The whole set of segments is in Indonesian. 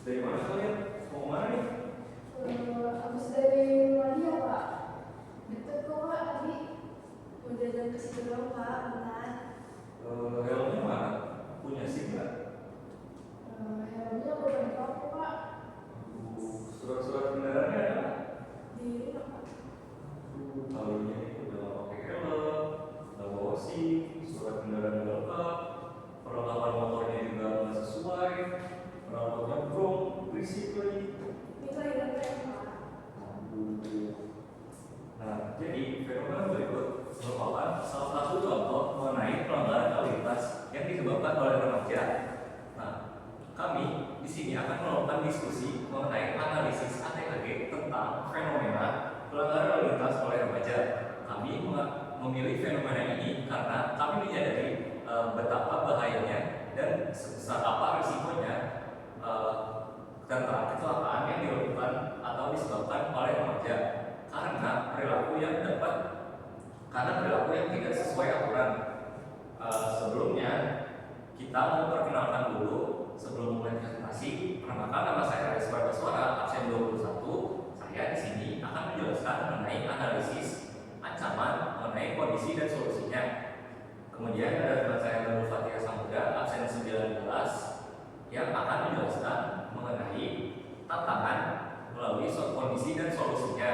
Dari mana kalian? Mau kemana nih? Habis dari Malia, Pak. Deket kok, Pak, tadi. Udah jam ke situ doang, Pak, bentar. Helmnya mana? Punya SIM nggak? Helmnya udah dipakai, Pak. Surat-surat kendaraannya ada nggak? Di rumah, Pak. Tahunya itu udah nggak pakai helm, nggak bawa SIM, surat kendaraan nggak lengkap, perlengkapan motornya juga nggak sesuai, knalpotnya brong, berisik lagi. Ini kelahiran saya, Pak. Nah, jadi fenomena berikut merupakan salah satu contoh mengenai pelanggaran lalu lintas yang disebabkan oleh remaja. Nah, kami di sini akan melakukan diskusi mengenai analisis ATKG tentang fenomena pelanggaran lalu lintas oleh remaja. Kami memilih fenomena ini karena kami menyadari betapa bahayanya dan sebesar apa risikonya tentang kecelakaan yang dilakukan atau disebabkan oleh remaja karena perilaku yang tidak sesuai aturan. Sebelumnya kita memperkenalkan dulu sebelum mulai presentasi. Perkenalkan, nama saya Aris Barbaswara, absen 21. Saya di sini akan menjelaskan mengenai analisis ancaman, mengenai kondisi dan solusinya. Kemudian ada teman saya Nurul Fatia Samudra, absen 19, yang akan menjelaskan mengenai tantangan melalui kondisi dan solusinya.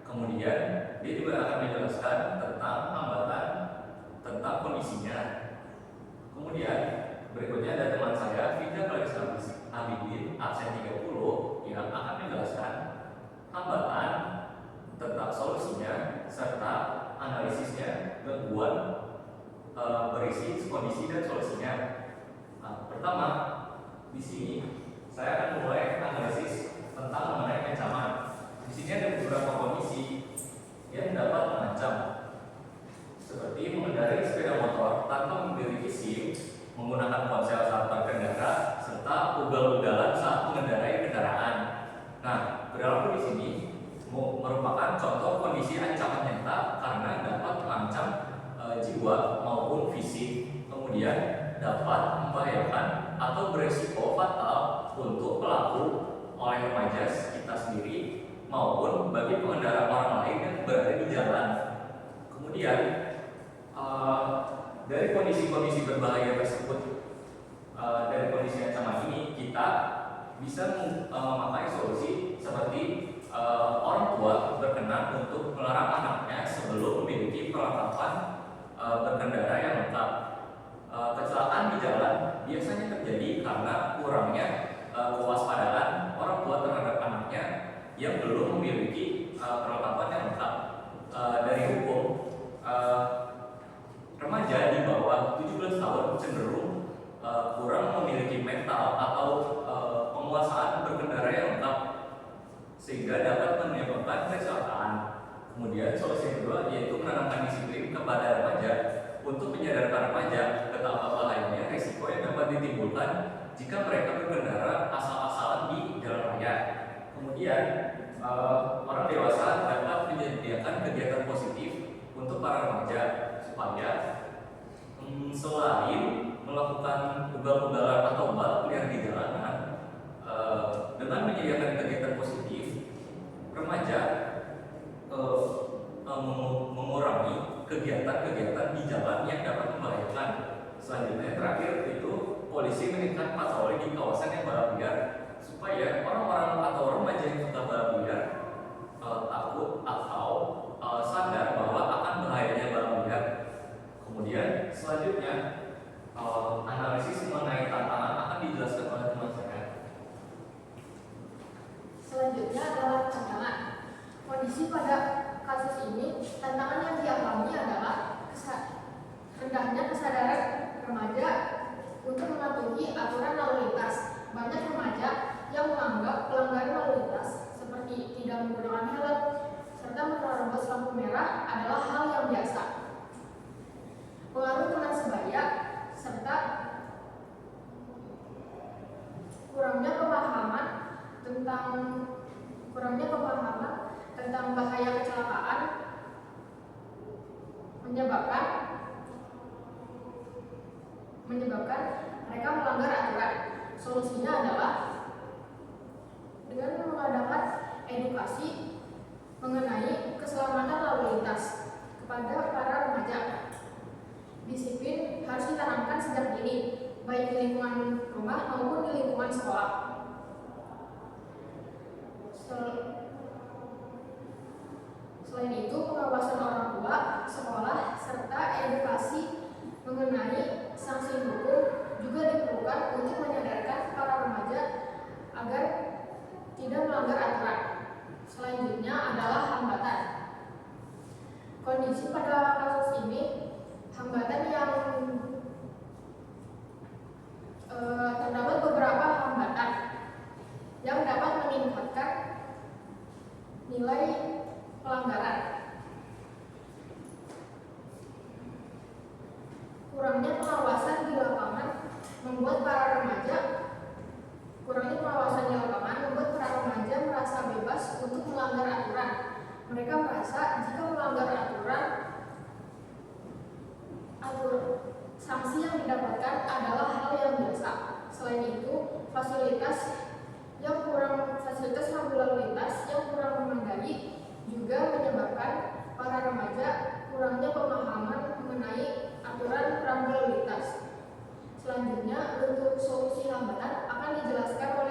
Kemudian dia juga akan menjelaskan tentang hambatan, tentang kondisinya. Kemudian berikutnya ada teman saya Fida Clarissa Abidin, absen 30, yang akan menjelaskan hambatan, tentang solusinya, serta analisisnya, gangguan berisi kondisi dan solusinya. Pertama, di sini saya akan mulai analisis tentang mengenai ancaman. Di sini ada beberapa kondisi yang dapat mengancam, seperti mengendarai sepeda motor tanpa memiliki SIM, menggunakan ponsel saat berkendara, serta ugal-ugalan saat mengendarai kendaraan. Nah, perilaku di sini merupakan contoh kondisi ancaman nyata karena dapat mengancam jiwa maupun fisik, kemudian dapat membahayakan atau beresiko fatal untuk pelaku oleh remaja kita sendiri maupun bagi pengendara orang lain yang berada di jalan. Kemudian dari kondisi-kondisi berbahaya tersebut, dari kondisi ancaman ini kita bisa memakai solusi seperti orang tua berkenan untuk melarang anaknya sebelum memiliki perlengkapan berkendara yang lengkap. Kecelakaan di jalan biasanya terjadi karena kurangnya kewaspadaan orang tua terhadap anaknya yang belum memiliki perlengkapan yang lengkap. Dari hukum, remaja di bawah 17 tahun cenderung kurang memiliki mental atau penguasaan berkendara yang lengkap, sehingga dapat menyebabkan kecelakaan. Kemudian solusi kedua yaitu menanamkan disiplin kepada remaja untuk menyadarkan remaja betapa bahayanya risiko yang dapat ditimbulkan jika mereka berkendara asal-asalan di jalan raya. Kemudian orang dewasa dapat menyediakan kegiatan positif untuk para remaja supaya selain melakukan ugal-ugalan atau balap liar di jalanan, dengan menyediakan kegiatan positif, remaja mengurangi kegiatan-kegiatan di jalan yang dapat membahayakan. Selanjutnya terakhir itu polisi meningkatkan patroli di kawasan yang balap liar supaya orang-orang atau remaja yang suka balap liar takut atau sadar bahwa akan bahayanya balap liar. Kemudian selanjutnya analisis mengenai tantangan akan dijelaskan oleh teman saya. Selanjutnya adalah tantangan. Kondisi pada kasus ini, tantangan yang dialami adalah rendahnya kesadaran remaja untuk mematuhi aturan lalu lintas. Banyak remaja yang menganggap pelanggaran lalu lintas seperti tidak menggunakan helm serta menerobos lampu merah adalah hal yang biasa. Pengaruh teman sebaya serta kurangnya pemahaman tentang Kurangnya pemahaman tentang bahaya kecelakaan menyebabkan mereka melanggar aturan. Solusinya adalah dengan mengadakan edukasi mengenai keselamatan lalu lintas kepada para remaja. Disiplin harus ditanamkan sejak dini, baik di lingkungan rumah maupun di lingkungan sekolah. Selain itu, pengawasan orang tua, sekolah, serta edukasi mengenai sanksi hukum juga diperlukan untuk menyadarkan para remaja agar tidak melanggar aturan. Selanjutnya adalah hambatan. Kondisi pada kasus ini, hambatan yang terdapat beberapa hambatan yang dapat meningkatkan nilai pelanggaran. Kurangnya pengawasan di lapangan membuat para remaja merasa bebas untuk melanggar aturan. Mereka merasa jika melanggar aturan, sanksi yang didapatkan adalah hal yang biasa. Selain itu, fasilitas lalu lintas yang kurang memadai juga menyebabkan para remaja kurangnya pemahaman mengenai aturan rambu lalu lintas. Selanjutnya, untuk solusi hambatan akan dijelaskan oleh